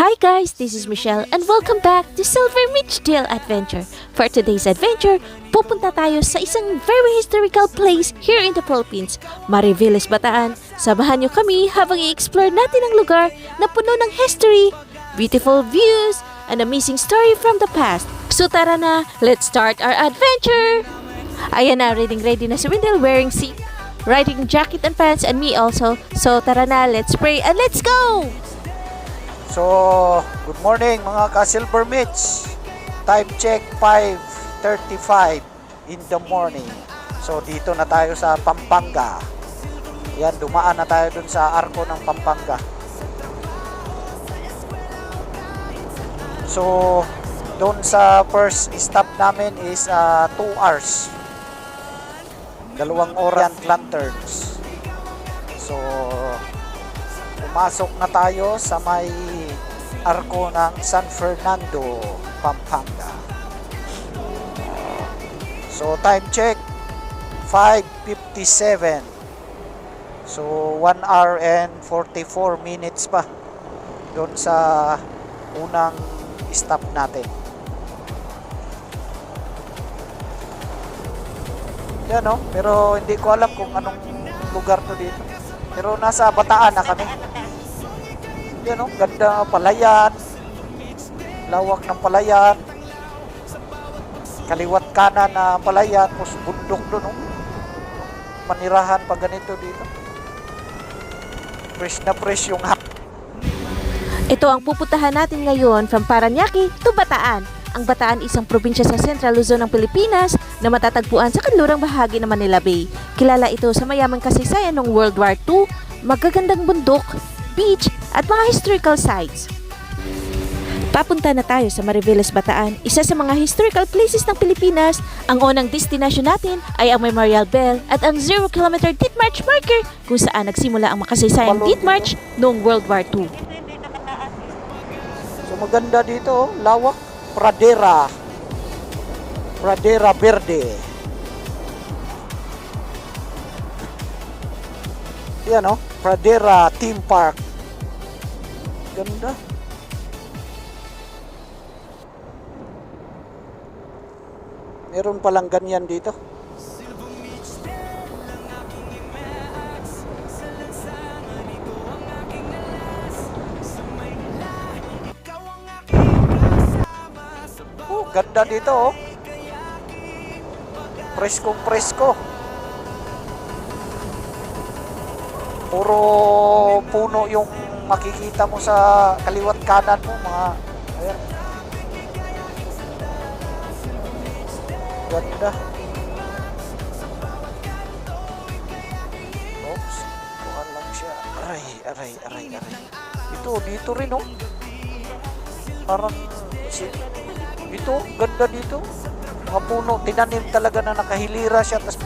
Hi guys, this is Michelle and welcome back to Silver Midgedale Adventure. For today's adventure, pupunta tayo sa isang very historical place here in the Philippines, Mariveles, Bataan. Samahan niyo kami habang i-explore natin ang lugar na puno ng history, beautiful views, and amazing story from the past. So tara na, let's start our adventure! Ayan na, ready na si Wendell wearing seat, riding jacket and pants, and me also. So tara na, let's pray and let's go! So, good morning mga ka-Silver Mitch. Time check 5:35 in the morning. So, dito na tayo sa Pampanga. Yan, dumaan na tayo dun sa arko ng Pampanga. So, dun sa first stop namin is 2 hours. 2 oras lanterns. So, pumasok na tayo sa may arko ng San Fernando, Pampanga. So, time check 5:57. So, 1 hour and 44 minutes pa doon sa unang stop natin. Yan o, pero hindi ko alam kung anong lugar to dito. Pero nasa Bataan na kami. Yan o, ganda palayan. Lawak ng palayan. Kaliwat kanan na palayan. Tapos bundok doon o. Manirahan pa ganito dito. Fresh na fresh yung Ito ang pupuntahan natin ngayon from Parañaque to Bataan. Ang Bataan isang probinsya sa Central Luzon ng Pilipinas na matatagpuan sa kanlurang bahagi ng Manila Bay. Kilala ito sa mayamang kasaysayan ng World War II, magagandang bundok, beach, at mga historical sites. Papunta na tayo sa Mariveles, Bataan, isa sa mga historical places ng Pilipinas. Ang unang destination natin ay ang Memorial Bell at ang 0-kilometer Death March marker kung saan nagsimula ang makasaysayang Death March noong World War II. So maganda dito, lawak, pradera verde. Yan o, Pradera Theme Park. Ganda. Meron palang ganyan dito. Ganda dito oh. Preskong-presko. Puro puno yung makikita mo sa kaliwat kanan mo, mga ayan. Ganda. Oops, bukan lang siya. Aray. Dito rin oh. Parang dito, ganda dito. Mga puno, tinanim talaga na nakahilira siya. Tapos,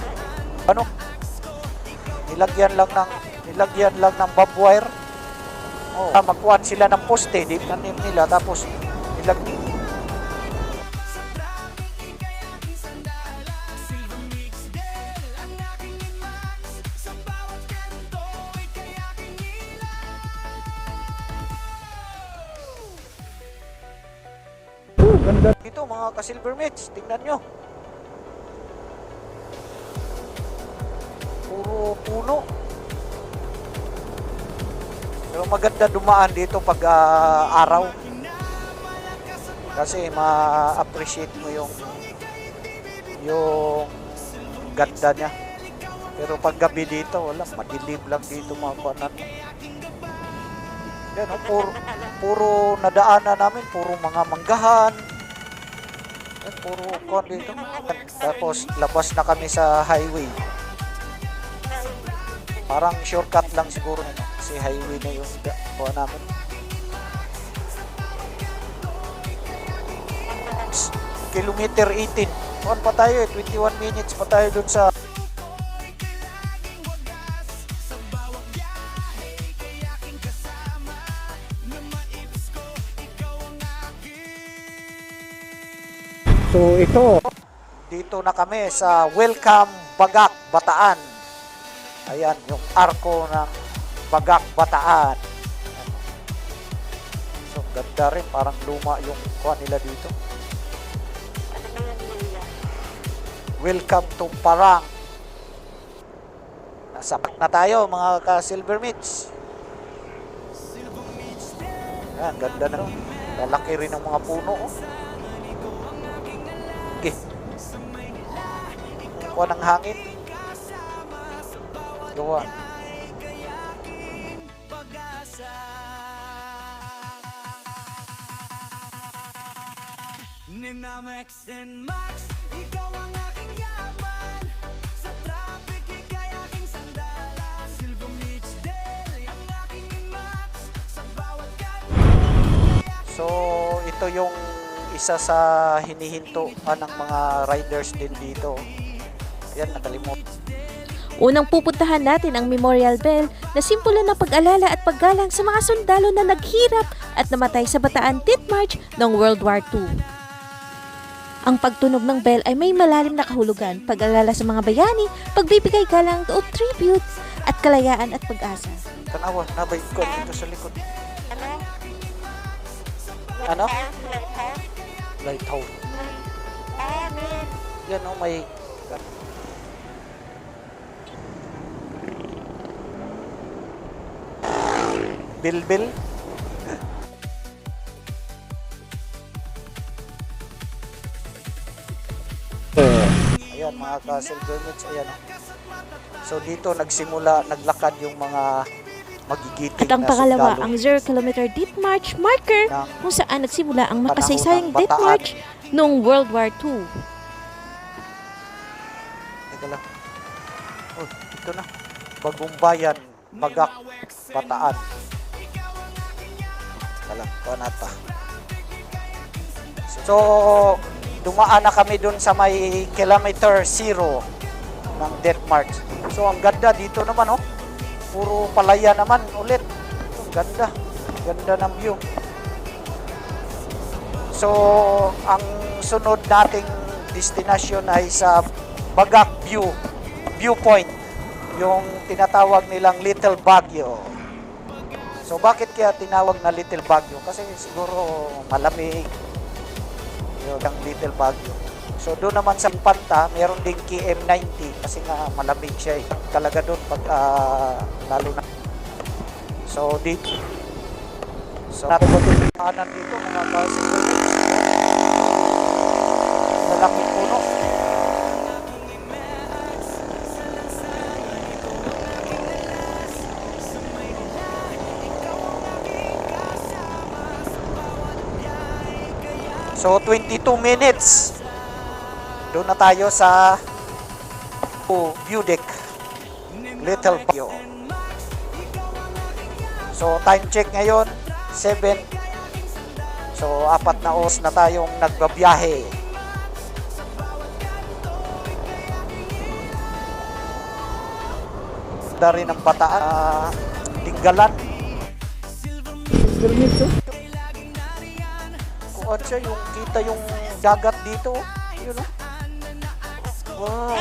nilagyan lang ng barbed wire. Oh, magkuhan sila ng poste, di tanim nila. Tapos, ganda dito mga ka-Silver Mitch, tingnan nyo. Puro puno. Pero maganda dumaan dito pag araw. Kasi ma-appreciate mo yung ganda niya. Pero pag gabi dito, wala, madilim lang dito mga kuanan. Yan o, puro nadaanan namin, puro mga manggahan. Yan, puro kuan dito. Tapos labas na kami sa highway. Parang shortcut lang siguro nito. Kasi highway na yung kuan namin. Kilometer 18. Kuan pa tayo 21 minutes pa tayo dun sa So ito, dito na kami sa Welcome Bagak, Bataan. Ayan, yung arko ng Bagak, Bataan. So, Ganda rin, parang luma yung kuha nila dito. Welcome to Parang. Nasa park na tayo mga ka-Silver Meats. Yan, ganda na. Lalaki rin ng mga puno. Oh. Okay. Kuha ng hangin. Gawa. Max and Max, ikaw ang aking yaman. Sa traffic, ikay aking sandalan. Silver Beach Del, ang aking Max. Sa bawat So, ito yung isa sa hinihintuan ng mga riders din dito. Yan, nakalimutan. Unang pupuntahan natin ang Memorial Bell na simbolo ng pag-alala at paggalang sa mga sundalo na naghirap at namatay sa Bataan Death March noong World War II. Ang pagtunog ng bell ay may malalim na kahulugan, pag-alala sa mga bayani, pagbibigay galang o tribute, at kalayaan at pag-asa. Tanawa, nabay ko dito sa likod. Ano? Lighthouse. Yan o, may... Bilbil. Ayan mga ka-Silver Meats, ayan o. So dito nagsimula, naglakad yung mga magigiting At ang na pangalawa, sundalo ang 0 kilometer Death March marker ng kung saan nagsimula ang panahon makasaysayang ng Death Bataan. March noong World War II. Teka lang. Oh, ito na. Bagong Bayan, Bagak, Bataan. Talang, panata. So, dumaan na kami dun sa may kilometer 0 ng Death March. So, ang ganda dito naman, oh. Puro palaya naman ulit. Ang ganda. Ganda ng view. So, ang sunod nating destination ay sa Bagak Viewpoint. Yung tinatawag nilang Little Baguio. So, bakit kaya tinawag na Little Baguio? Kasi siguro malamig yung Little Baguio. So, doon naman sa Panta, meron ding KM90 kasi nga malamig siya eh. Talaga doon pag lalo na. So, dito. So, natin kanan dito mga ka-Silver Meats. Malaking puno. So, 22 minutes. Doon na tayo sa view deck. Little Baguio. So, time check ngayon, 7. So, 4 na oras na tayong nagbabiyahe. Dari ng Bataan, Tinggalan. Kuan siya, yung kita yung dagat dito. Yun o. Wow.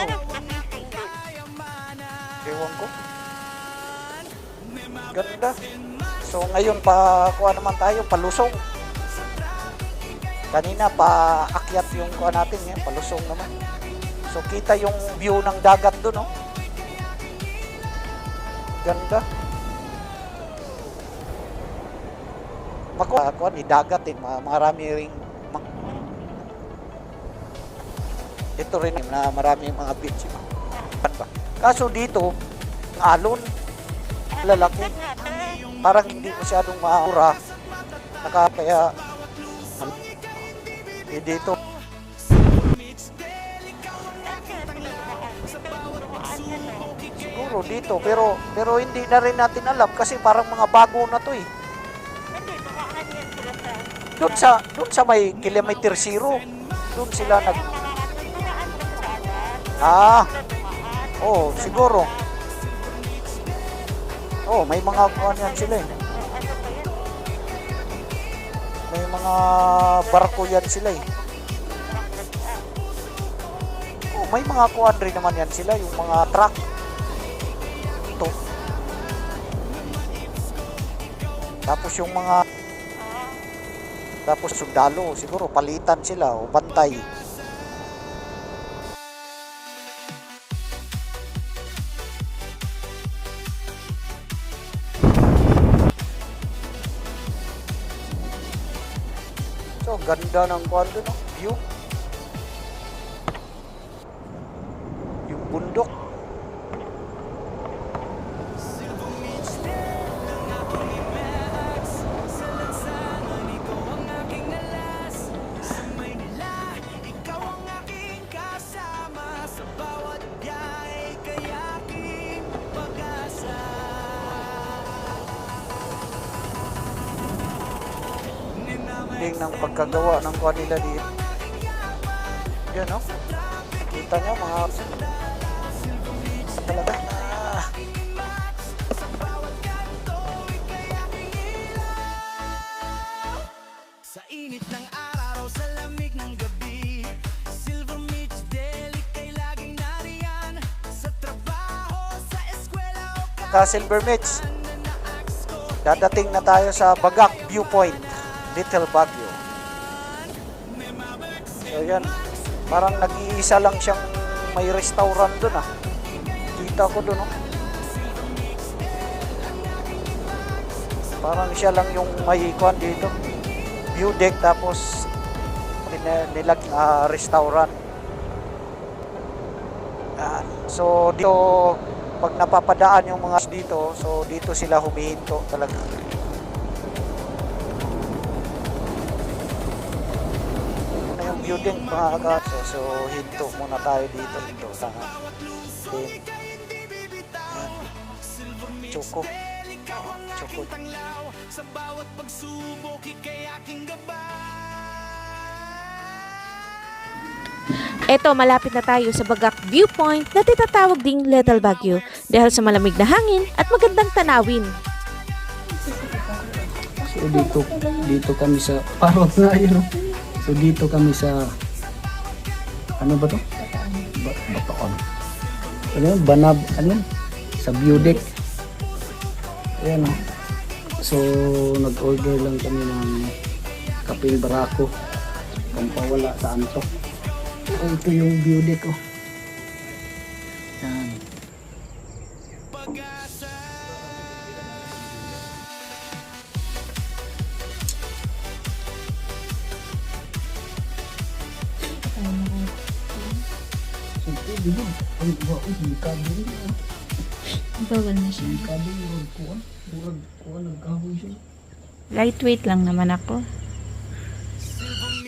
Ewan ko. Ganda. So ngayon pa kuha naman tayo, palusong. Kanina pa akyat yung kuha natin, yan, palusong naman. So kita yung view ng dagat doon, oh. Ganda. Kuha ni dagat din, marami ring ito rin na marami mga beach. Kaso dito, ang alon, lalaki. Parang hindi masyadong maura. Kaya dito. Siguro dito, pero hindi na rin natin alam kasi parang mga bago na to eh. Doon sa may kilometer 0, doon sila siguro. May mga kuan yan sila eh. May mga barko yan sila eh. May mga kuan rin naman yan sila, yung mga truck. Ito. Tapos yung mga Tapos sundalo, siguro palitan sila o bantay. So, ganda ng kwento, no? View. Yung bundok. Ikaw ang aking kasama sa bawat biyahe, kaya aking pag-asa. Galing ng pagkagawa ng kuha nila dito. Yan, no? Kita nyo, mga talaga na Sa init ng araw, sa lamig ng gabi, Silver Beach Deli kay laging nariyan. Sa trabaho, sa eskwela o ka Silver Mitch. Dadating na tayo sa Bagak Viewpoint, Little Baguio. So yan, parang nag-iisa lang siyang may restaurant doon ah. Kita ko doon, no? Parang siya lang yung may ikuan dito. View deck tapos nilag restaurant. Yan. So dito pag napapadaan yung mga dito, so dito sila humihinto talaga. Ano yung view deck mga kaso? So hinto muna tayo dito. Hinto sana. Then, Choco. Choco. tanglaw. Sa bawat pagsubok, ikay aking gabay. Eto, malapit na tayo sa Bagak Viewpoint na tinatawag ding Little Baguio dahil sa malamig na hangin at magandang tanawin. So dito kami sa parang na yun. So dito kami sa ano ba to? Bataan. Ano yun? Banab, ano yun? Sa view deck. Ayan o. So nag-order lang kami ng kapeng barako. Pampawala sa antok. So ito yung view deck oh. Yan. Di ba? Ay, ba? Uy, may kabin. Bawal na siya. May kabin. Murag kuha. Nagkahoy siya. Lightweight lang naman ako.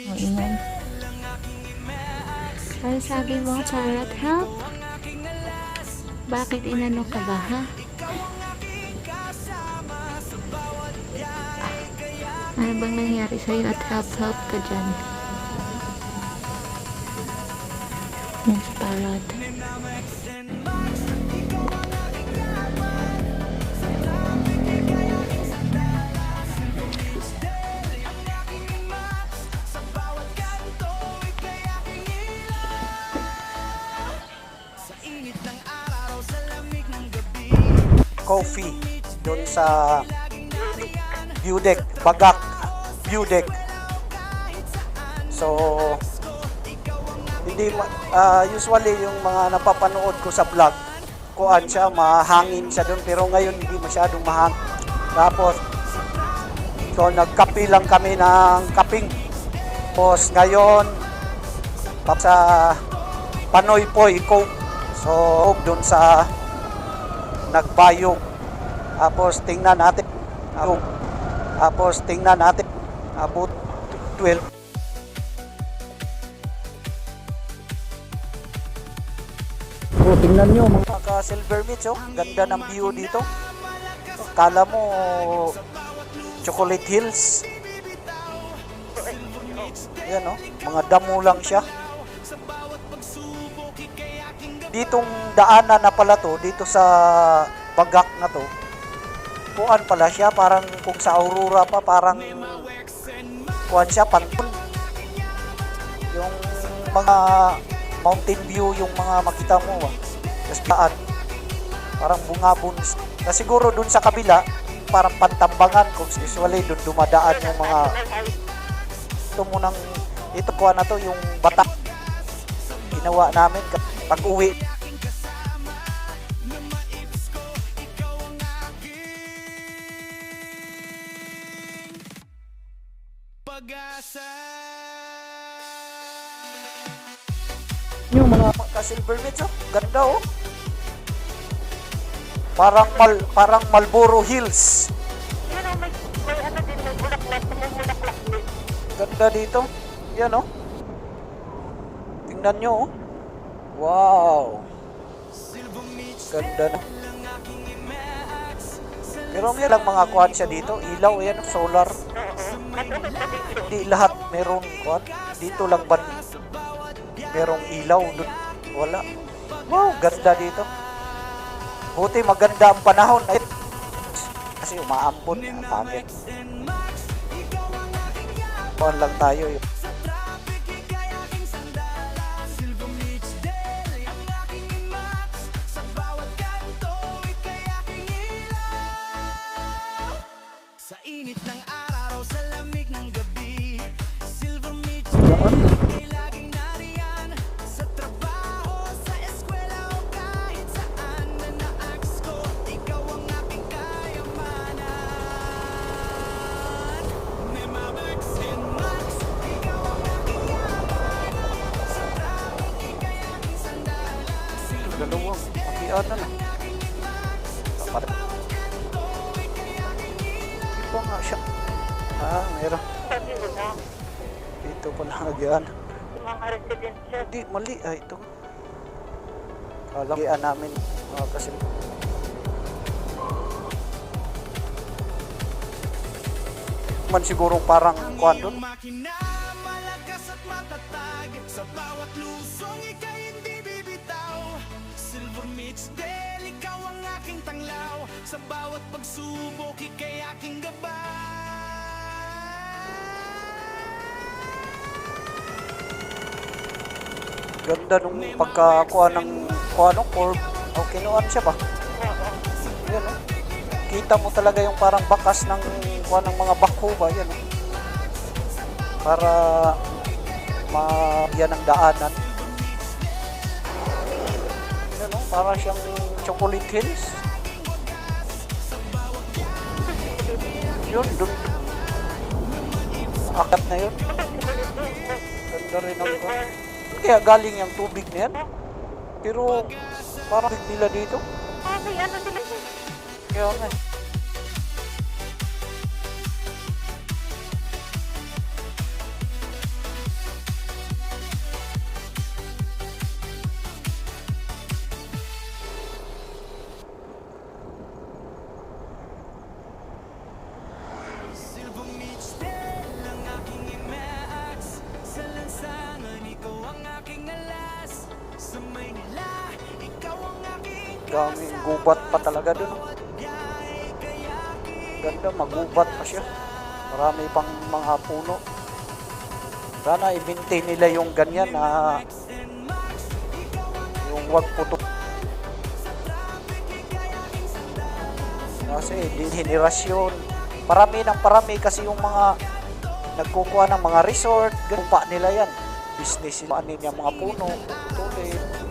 O, ingan. Ano sabi mo, Charlotte? Help? Bakit inano ka ba, ha? Ano bang nangyari sa'yo at help ka dyan? Yan si Charlotte. Coffee doon sa view deck, Bagak view deck. So hindi usually yung mga napapanood ko sa vlog, kuan siya, mahangin siya doon, pero ngayon hindi masyadong mahangin. Tapos so nagkape lang kami ng kaping. Tapos ngayon sa Panoy Poy Coke. So doon sa nagbayog. Tapos tingnan natin. Tapos tingnan natin. About 12. Oh, tingnan nyo mga Mga Silver Beach, oh. Ganda ng view dito. Kala mo Chocolate Hills. Yan, oh. Mga damo lang siya. Ditong daanan na pala to, dito sa Bagak na to. Kuan pala siya, parang kung sa Aurora pa, parang kuan siya, pantun. Yung mga mountain view, yung mga makita mo, tapos daan, parang bungabon. Na siguro dun sa kabila, parang pantambangan, kung usually dun dumadaan yung mga gusto mo ng ito kuha na to yung bata ginawa namin pag uwi Pag-asa. yung mga ka-silver mitts oh. Ganda oh. Parang Marlboro Hills. Ganda dito. Yan oh. Tingnan nyo oh. Wow. Ganda na. Pero may lang mga kuhan siya dito. Ilaw yan, solar. Hindi lahat meron kuhan. Dito lang ba merong ilaw? Wala. Wow, ganda dito. Buti maganda ang panahon. Kasi umaambon. Pangit. Kuhan lang tayo yun. Sa init ng araw, sa lamig ng gabi, Silver Mitch ay laging nariyan. Sa trabaho, sa eskwela o kahit saan na naaks ko, ikaw ang aking kayamanan. Nemabex and Max, ikaw ang aking yaman. Sa traffic, ika'y aking sandalan. Dalawang. Pakian na na. Dapat. Ito nga siya. Meron. Dito pala nagyan. Hindi, mali. Ito. Kalagyan namin. Kasi man siguro parang kuhan doon. Makina, malakas at matatag. Sa bawat lusong, ika'y hindi bibitaw. Silver Mitch Del, ikaw ang aking tanglaw. Sa bawat pagsubok, ika'y aking gabay. Ganda nung pagkakuha ng kuha ng curve. O kinuhan siya ba? Yan o. Kita mo talaga yung parang bakas ng kuha ng mga backhoe ba? Yan o. Para yan ang daanan. Yan o. Para siyang chocolate hills. Yun, dun. Akat na yun. Ganda rin ang kuha. Kaya galing yung tubig na yan. Pero parang tubig nila dito. Kaya nga. Silver Mitch Del, ang aking imax. Sa lansangan, ikaw ang aking alas. Sa Maynila, ikaw ang aking Daming gubat pa talaga dun. Ganda, magubat pa siya. Marami pang mga puno. Sana i-maintain nila yung ganyan na yung wag puto. Kasi dinhenerasyon. Parami ng parami kasi yung mga nagkukuha ng mga resort. Ganun pa nila yan. Business sila niya mga puno. Putulin.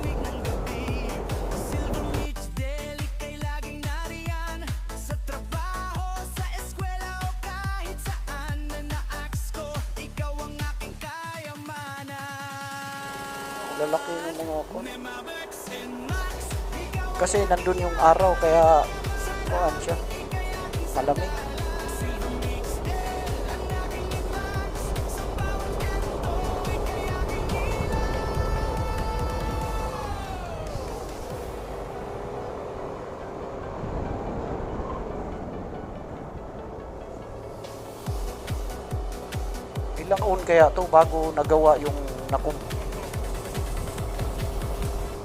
Lalaki ng mga ako. Kasi nandun yung araw kaya kuhaan siya. Malamig. Ilang taon kaya to bago nagawa yung nakum.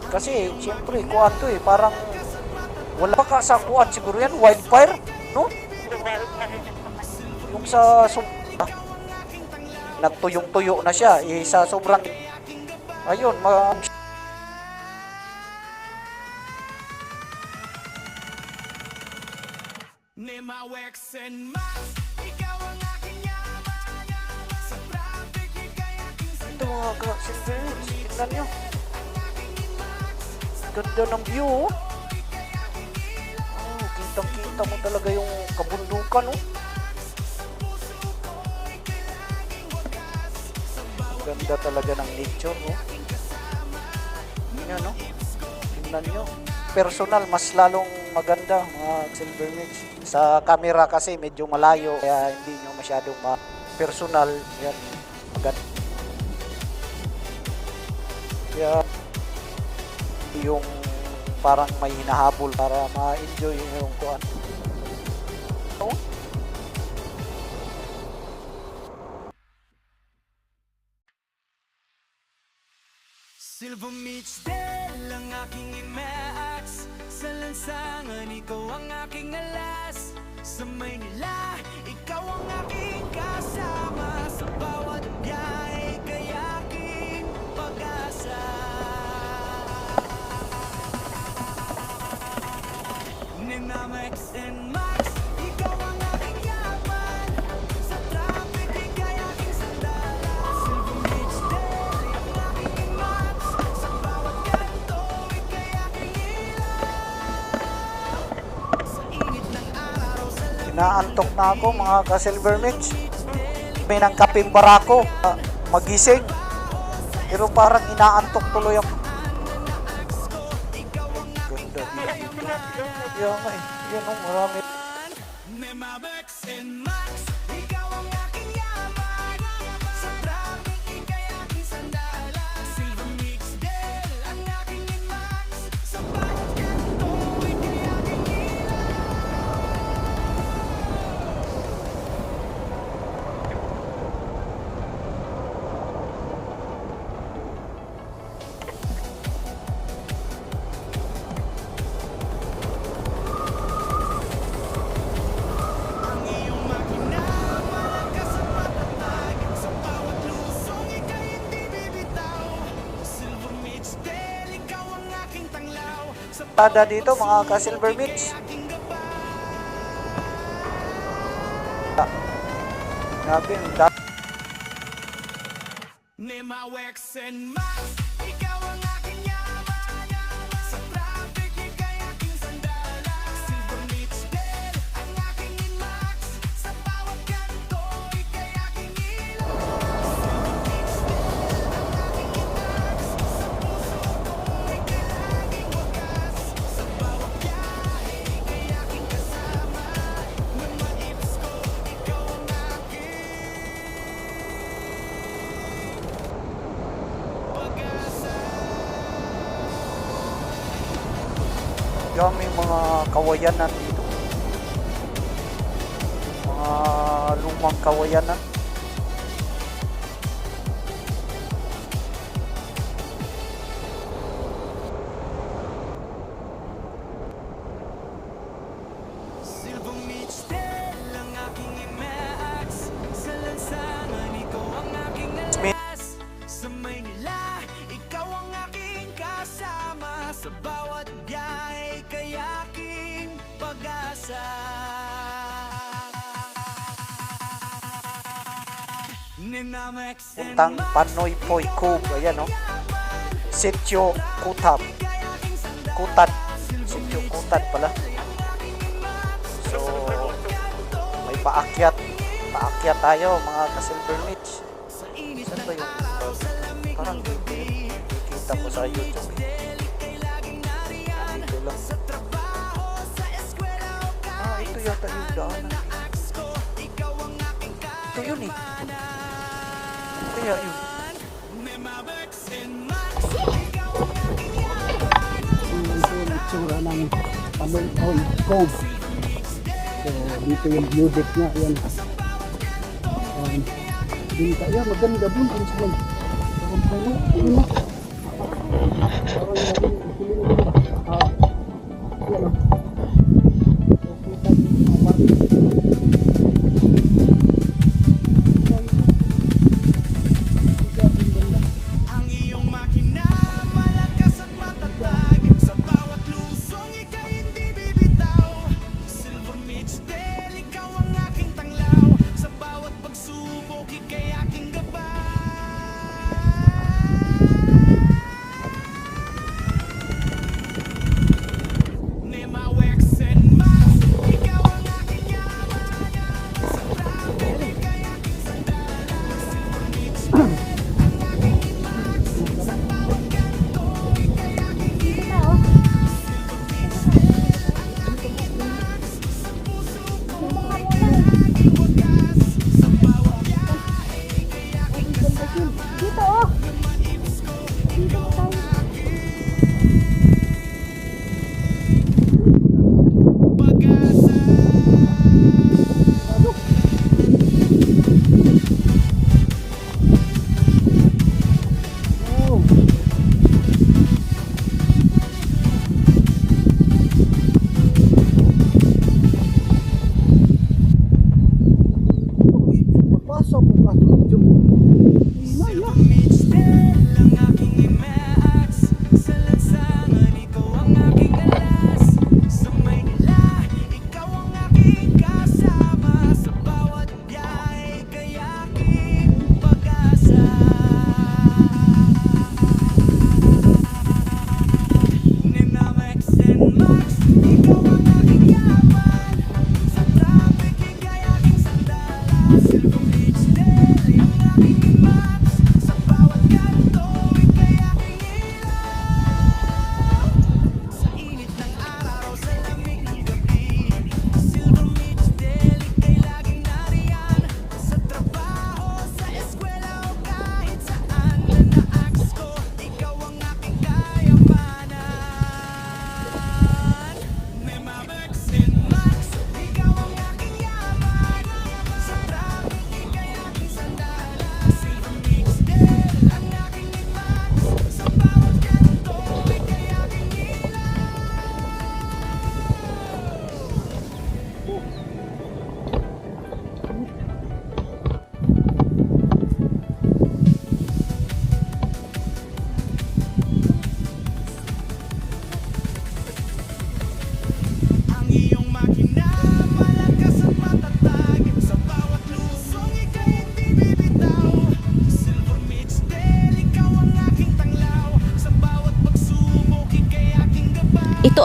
Kasi siyempre kuhaan to eh, parang wala pa ka sa kuhaan siguro yan, wildfire, no? Yung sa nagtuyong-tuyo na siya, sa sobrang ayun, Nemawex and Max, ikaw ang aking yaman. Sa traffic mga ka-Silver Ridge. Tingnan nyo. Ganda ng view, oh. Kitang-kita mo talaga yung kabundukan, oh. Ganda talaga ng nature, oh. Yan, oh. Tingnan nyo. Personal, mas lalong maganda, mga Silver Ridge. Sa camera kasi medyo malayo, kaya hindi nyo masyadong personal. Yan, maganda. Kaya yung parang may hinahabol para ma-enjoy yung kuan. Oh. Silver Beach Del ang aking imax. Sa lansangan, ikaw ang aking alas. Sa Maynila, ikaw ang aking kasama. Sa bawat biyahe, kayaking pag-asa. Ninamex and Max, ikaw ang aking yaman. Sa traffic, ika'y aking sandala. Silver Beach Del ang aking imax. Sa bawat kanto, ika'y aking ilaw. Sa init ng araw, sa Inaantok na ako, mga ka-Silver Ridge. May nang kaping barako, magising. Pero parang inaantok tuloy ako. Ganda dito. Yan nga eh. Yan oh, marami. Nemamex and Max, ikaw ang aking yaman. Sa traffic, ika'y aking sandala. Silver Mix Del ang aking imax. Sa bawat kanto, ika'y aking ilaw. Ang iyong makina, malakas at matatag. Sa bawat lusong, ika'y hindi bibitaw. Silver Mix Del, ikaw ang aking tanglaw. Sa Tada dito, mga ka-Silver Ridge. aking gabay. Grabe, Nemawex and Max, ikaw ang aking yaman. Sa traffic, ika'y aking sandala. Silver Mix Del, ang aking imax. Sa bawat kanto, ika'y aking ilaw. Silver Mix Del, ang aking imax. Sa puso ko, ika'y laging wagas. Sa bawat biyahe, ika'y aking kasama. Nang maips ko, ikaw ang aking pag-asa. Yan, may mga kawayanan dito. Mga lumang kawayanan. Silver Beach Del ang aking imax. Sa lansangan, ikaw ang aking alas. Sa Maynila, ikaw ang aking kasama. Sa bawat biyahe, kay aking pag-asa. Ninamex and Puntang Max, Panoy Poy Cove. Ayan, oh. Sitio Kutab. ika'y aking sandal. Kutat. Sitio Kutat pala. So, may paakyat. Paakyat tayo, mga ka-Silver Ridge. Sa init Saan ba ng yung araw, sa lamig parang ng dito gabi. yun. Nakikita ko sa YouTube. Del, ika'y laging nariyan. Dito lang. Sa trabaho, sa eskwela o kahit Ito yata yung daanan. aks ko, ikaw ang aking Ito yun eh. Kaya yun. Nemamex and Max, ikaw ang aking yaman. Ito yung itsura ng Panoy Cove. So, dito yung view deck niya. Ayan. Yun kaya maganda dun. Ang salang. Parang puno. Yun na. Parang naging ikiling dun. Yan o. So, kita yung mga bati. Ang iyong makina, malakas at matatag. Sa bawat lusong, ika'y hindi bibitaw. Silver Mix Del, ikaw ang aking tanglaw. Sa bawat pagsubok, ika'y aking gabay.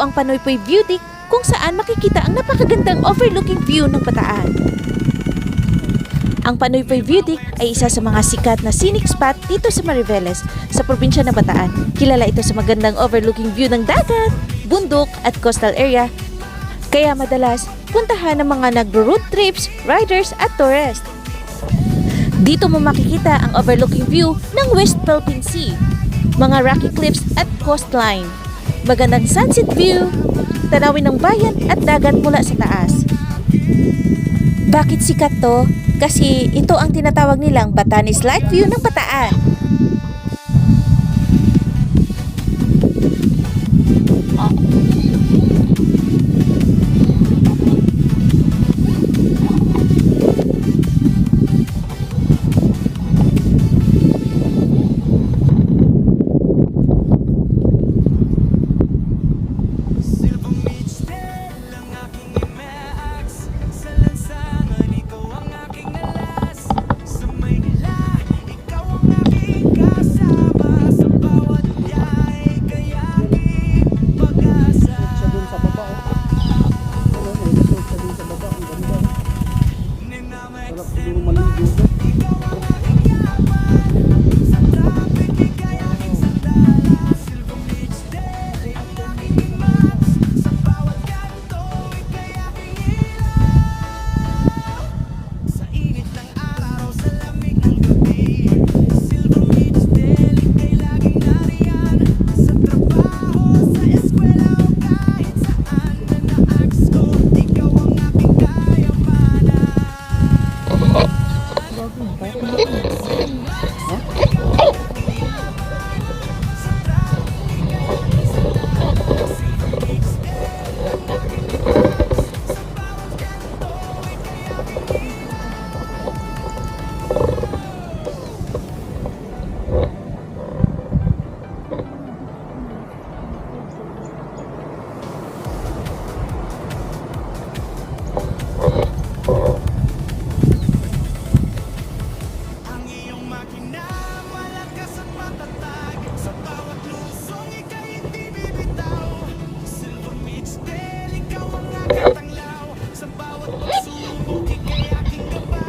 ang Panoypoy View Deck kung saan makikita ang napakagandang overlooking view ng Bataan. Ang Panoypoy View Deck ay isa sa mga sikat na scenic spot dito sa Mariveles, sa probinsya ng Bataan. Kilala ito sa magandang overlooking view ng dagat, bundok at coastal area. Kaya madalas, puntahan ng mga nagro-road trips, riders at tourists. Dito mo makikita ang overlooking view ng West Philippine Sea, mga rocky cliffs at coastline, magandang sunset view, tanawin ng bayan at dagat mula sa taas. Bakit sikat to? Kasi ito ang tinatawag nilang Batanes Light View ng Bataan. Silver Beach Del ang aking imax. Sa lansangan, ikaw ang aking alas. Sa Maynila, ikaw ang aking kasama. Sa bawat biyahe, kayaking pag-asa. Sa dun sa baba, oh. May resort sa dun sa baba, ang ganda. Ninamax Sarap siguro maligo. ikaw ang aking yaman. Sa traffic, ika'y aking sandala. Silver Beach Del ang aking imax. Sa bawat kanto, ika'y aking ilaw. Sa init ng araw, sa lamig ng gabi, Silver Beach Del, ika'y laging nariyan. Sa trabaho, sa eskwela o kahit saan na naaks ko, ikaw ang aking kayamanan. Ang iyong makina, malakas at matatag. Sa bawat lusong, ika'y hindi bibitaw. Silver Beach Del, ikaw ang aking tanglaw. Sa bawat pagsubok, ika'y aking gabay.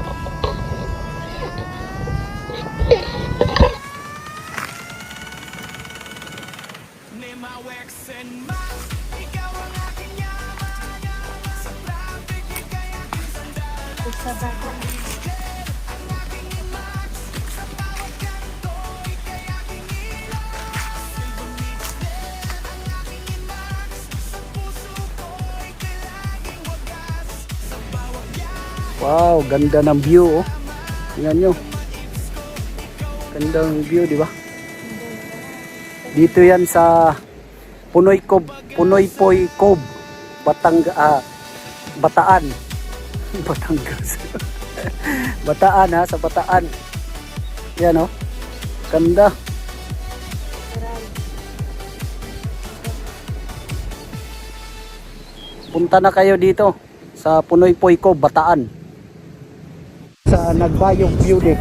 Nemawex and Max, ikaw ang aking yaman. Sa traffic, ika'y aking sandala. Silver Beach Del, ang aking imax. Sa bawat kanto, ika'y aking ilaw. Silver Beach Del, ang aking imax. Sa puso ko, ika'y laging wagas. Sa bawat biyahe, Wow, ganda ng view, oh. Tingnan nyo. Gandang view, di ba? Dito yan sa Panoypoy Cove, Bataan. Batangas. Bataan, ha, sa Bataan. Yan, oh. Ganda. Punta na kayo dito sa Panoypoy Cove, Bataan. Sa Nagbayog View Deck.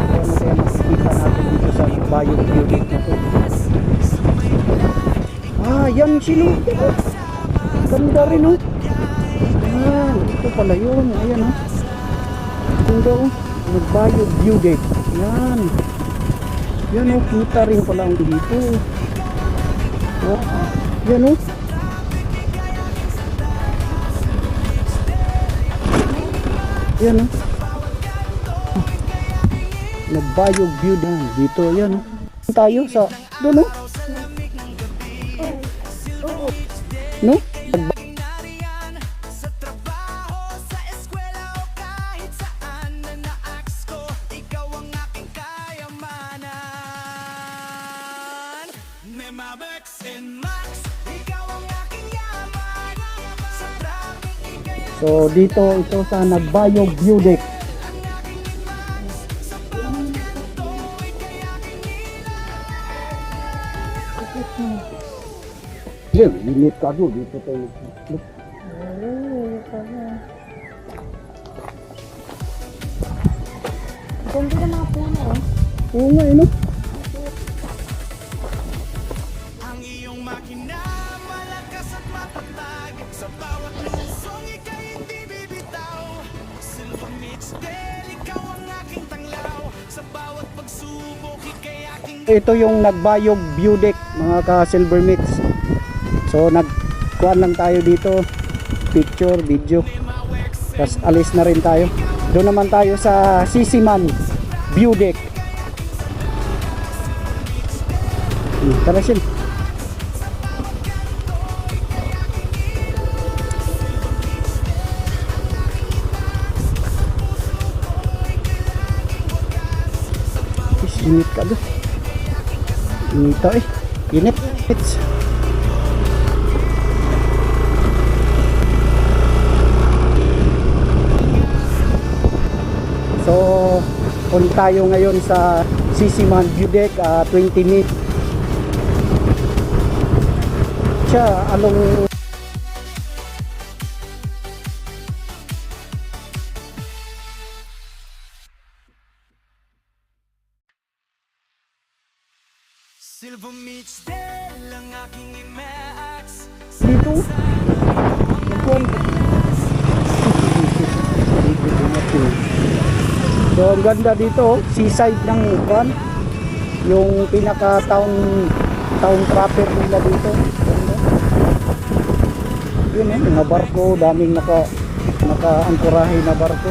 Ano kaya makikita natin dito sa Nagbayog View Deck na to? Yan sino? Ganda rin, oh. Ito pala yun. Ayan, oh. Ganda, oh. Nagbayog View Deck. Yan. Yan, oh. Kita rin pala ang dito. Oh. Yan, oh. Yan, oh. Nagbayog View Deck. Dito, yan, oh. Tayo sa doon, oh. No? nariyan. Sa trabaho, sa eskwela o kahit saan na naaks ko, ikaw ang aking kayamanan. Nemawex and Max, ikaw ang aking yaman. Sa traffic, ika'y So dito ito sa Nagbayog View Deck. Yan, limit ka doon. Dito tayo. Look. Ganda ng mga puno, oh. Oo nga, no? ang iyong makina. Ito yung nagbayog view deck mga ka-silver mix. So nagkuhan lang tayo dito, picture, video. Tapos alis na rin tayo. Doon naman tayo sa Sisiman view deck. Tara Sil. Init ka doon. Inita eh. Init. It's so, punta tayo ngayon sa Sisiman View Deck, 20 minutes. Siya, anong Silver Beach Del ang aking IMAX. dito? So, ang ganda dito, seaside ng Juan. Yung pinaka town proper nila dito. Yun eh, mga barko, daming naka-angkorahe na barko.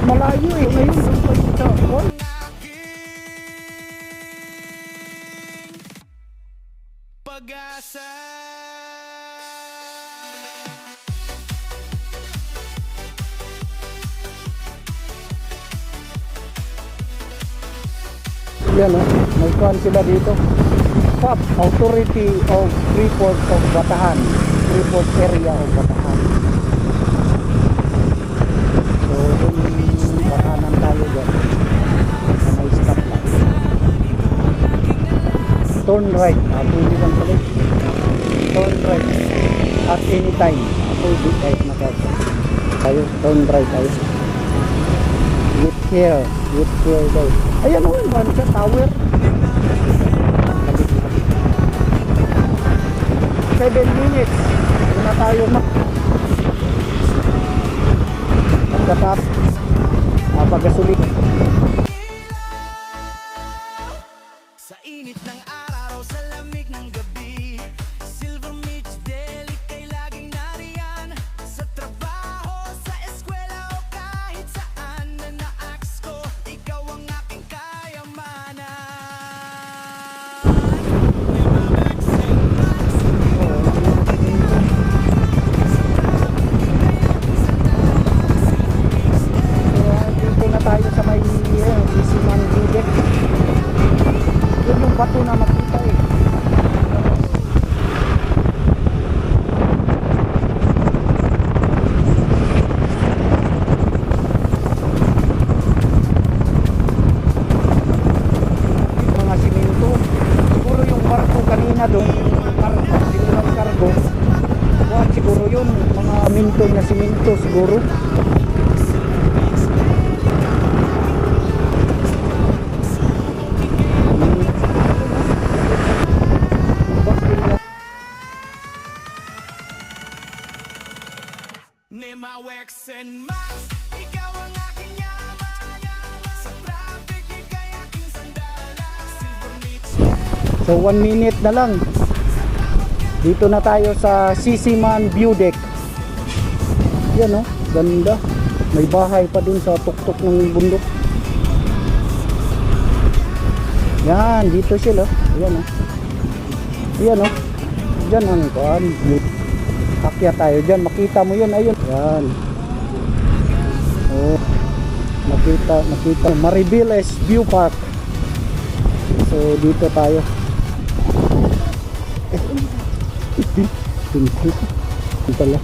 Malayo eh. Ngayon, doon pa yung sa Juan. Pag-asa. Yan o, may kuhan sila dito. FAP, Authority of Freeport of Batahan. Freeport Area of Batahan. So, yung batahanan tayo dyan. Na may stoplight. Turn right. Pwede lang pala. Turn right. At any time. Pwede kahit nakaka. Tayo, turn right tayo. With here. With here daw. Ayan o, yung sa tower. 7 minutes. Doon na tayo pagkatap. Pagkasulit. Sa init ng araw, sa lamig ng gabi, Silver Beach Del, ika'y laging nariyan. Sa trabaho, sa eskwela o kahit saan na naaks ko, ikaw ang aking kayamanan. Dito na tayo sa may Sisiman View Deck. Yun yung bato na makita eh. siminto siguro. Nemawex and Max, ikaw ang aking yaman. Sa traffic, ika'y aking sandala. Silver meets So 1 minute na lang. Dito na tayo sa Sisiman View Deck. Yan, oh, ganda. May bahay pa dun sa tuktok ng bundok. Yan, dito sila. Ayan, oh. Ayan, oh. Diyan ang kuan. Akyat tayo dyan. Makita mo yun. Ayun. Yan. Oh. Nakita. Maribiles View Park. So, dito tayo. Ito pala.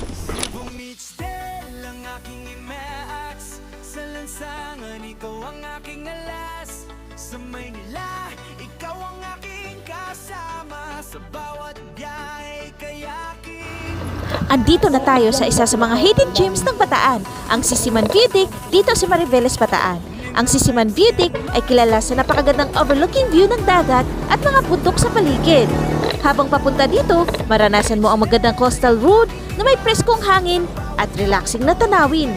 Silver meets Del, ang aking imax. Sa lansangan, ikaw ang aking alas. Sa Maynila, ikaw ang aking kasama. Sa bawat biyahe, kayaking. Andito na tayo sa isa sa mga hidden gems ng Bataan, ang Sisiman View Deck dito sa Mariveles, Bataan. Ang Sisiman View Deck ay kilala sa napakagandang overlooking view ng dagat at mga bundok sa paligid. Habang papunta dito, maranasan mo ang magandang coastal road na may preskong hangin at relaxing na tanawin.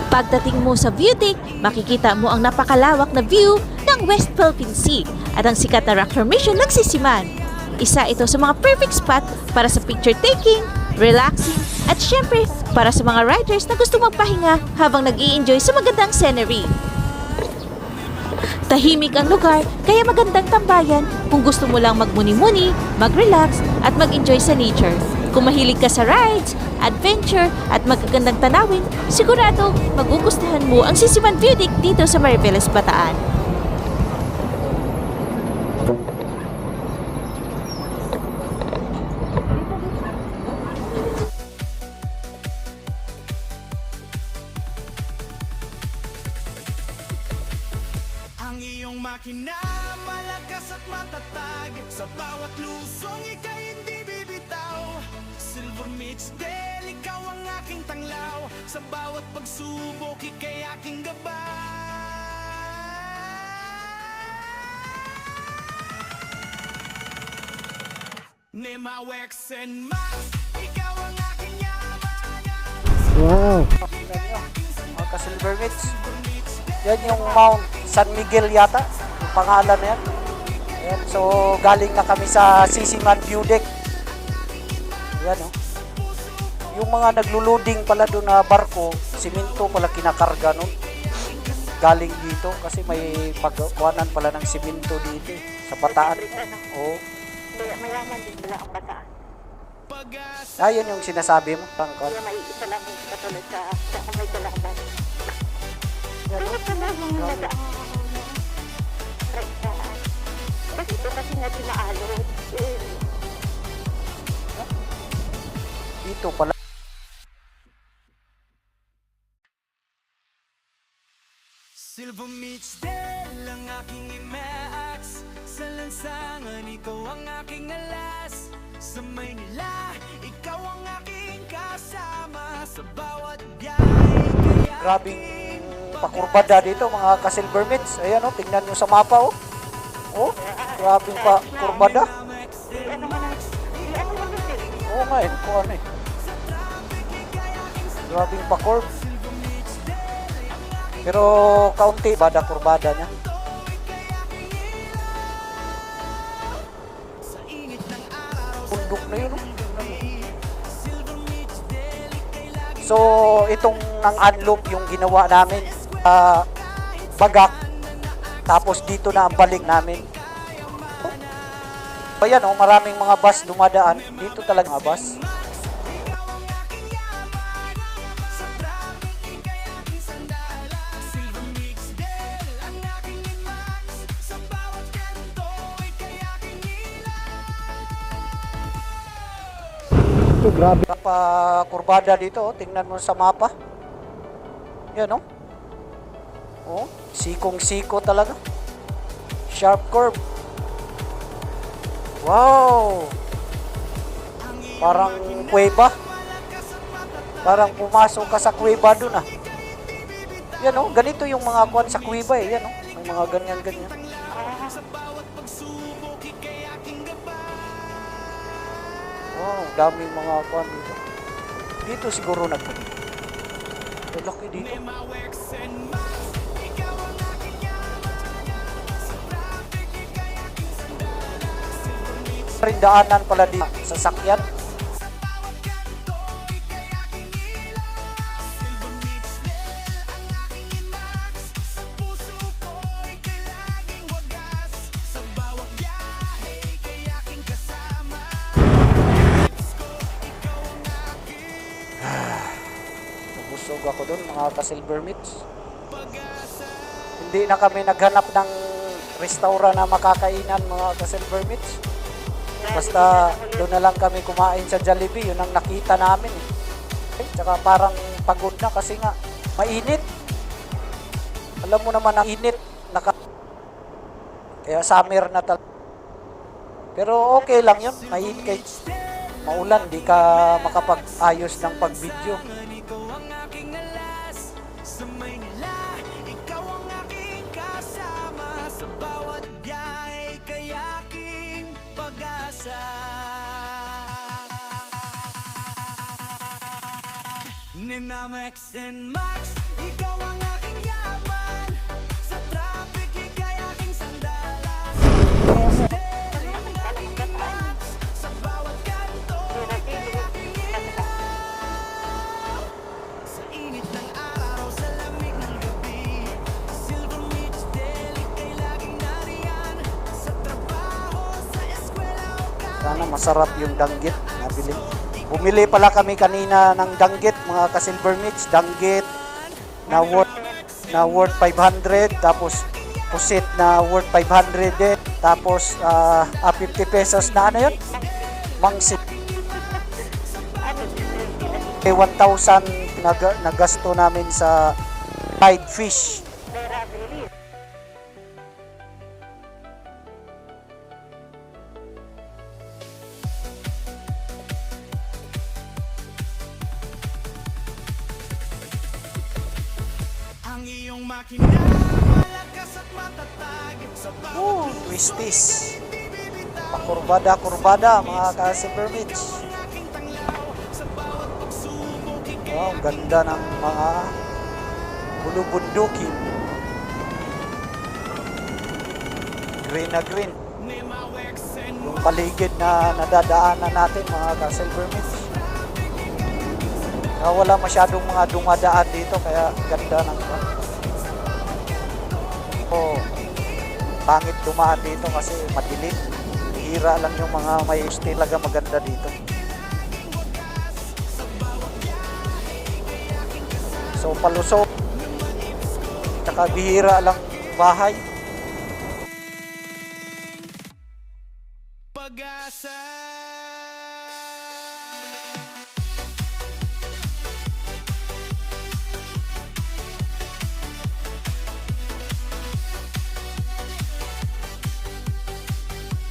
Pagdating mo sa view deck, makikita mo ang napakalawak na view ng West Philippine Sea at ang sikat na rock formation ng Sisiman. Isa ito sa mga perfect spot para sa picture taking, relaxing, at syempre para sa mga riders na gusto magpahinga habang nag-i-enjoy sa magandang scenery. Tahimik ang lugar, kaya magandang tambayan kung gusto mo lang magmuni-muni, mag-relax, at mag-enjoy sa nature. Kung mahilig ka sa rides, adventure, at magagandang tanawin, sigurado magugustuhan mo ang Sisiman View Deck dito sa Mariveles, Bataan. Ang iyong makina, malakas at matatag. Sa bawat lusong, ika'y hindi bibitaw. Silver meets Del, ikaw ang aking tanglaw. Sa bawat pagsubok, ika'y aking gabay. Nemawex and Max, ikaw ang aking yaman. Wow. Tingnan nyo, mga ka-Silver Meats. Yan yung Mount San Miguel yata, yung pangalan na yan. Ayan, so galing na kami sa Sisiman View Deck. Ayan, oh. Yung mga naglo-loading pala doon na barko, siminto pala kinakarga nun. Galing dito kasi may pagkuhanan pala ng siminto dito sa Bataan. Oo. Mayaman din nila ang Bataan. Ayun yung sinasabi mo, tangkol. Kaya may isa lang katulad sa may dalakban. Yan, Pero oh. pala yung nadaang raitaan. Kasi ito kasi nga dinaalon. Dito pala. Silver meets Del, ang aking imax. Sa lansangan, ikaw ang aking alas. Sa Maynila, ikaw ang aking kasama. Sa bawat biyahe, Grabing pakurbada dito mga ka-Silver Meats. Ayan, oh, tingnan nyo sa mapa, oh. Oh, grabing pakurbada. Ano man ang sir? Oo nga, eh, kung ano eh. Grabing pakurb. Pero kaunti bada kurbada niya. Bundok na yun, oh. So, itong ang unloop yung ginawa namin. Bagak. Tapos dito na ang balik namin. Ayan, oh, maraming mga bus dumadaan. Dito talaga mga bus. Ito, grabe. Kurbada dito, oh. Tingnan mo sa mapa. Yan, oh. Oh, Sikong-siko talaga. Sharp curve. Wow! Parang kuweba. Parang pumasok ka sa kuweba dun ah. Yan oh, ganito yung mga kuwan sa kuweba eh. Yan oh, ang mga ganyan-ganyan. Wow, daming mga kuwan dito. Dito siguro nagpunta. Laki dito. Daanan pala di sasakyan. Nabusog ako doon mga ka-silver meats. Hindi na kami naghanap ng restaurant na makakainan mga ka-silver meats. Basta doon na lang kami kumain sa Jollibee, yun ang nakita namin eh. Tsaka parang pagod na kasi nga mainit. Alam mo naman ang init. Kaya summer na talaga. Pero okay lang yun. Mainit kahit maulan, di ka makapag-ayos ng pag-video. Ikaw ang aking alas sa Maynila. Ikaw ang aking kasama sa bawat biyahe, kay aking pag-asa. Ninamax and Max, ikaw ang aking yaman. Sa traffic, ika'y aking sandalan. Ang aking Max, sa bawat kanto, ika'y aking ilaw. Sa init ng araw, sa lamig ng gabi, Silver Beach Deli, ika'y laging nariyan. Sa trabaho, sa eskwela o Sana masarap yung danggit nabili. Bumili pala kami kanina ng danggit mga ka-silver meats. Danggit na worth 500. Tapos pusit na worth 500 din. Tapos 50 pesos na ano yun? Mangsit. 1,000 nagasto namin sa fried fish. ang iyong makina, malakas at matatag. Sa bawat Twisties. Pakurbada-kurbada mga ka-silver meats. aking tanglaw, sa bawat pagsubok, Wow, ganda ng mga bulubundukin. Green na green. Yung paligid na nadadaanan natin mga ka-silver meats. Wala masyadong mga dumadaan dito kaya ganda ng pangit dumaan dito kasi madilim. Hira lang yung mga may talaga maganda dito. So palusot. Tsaka bihira lang bahay.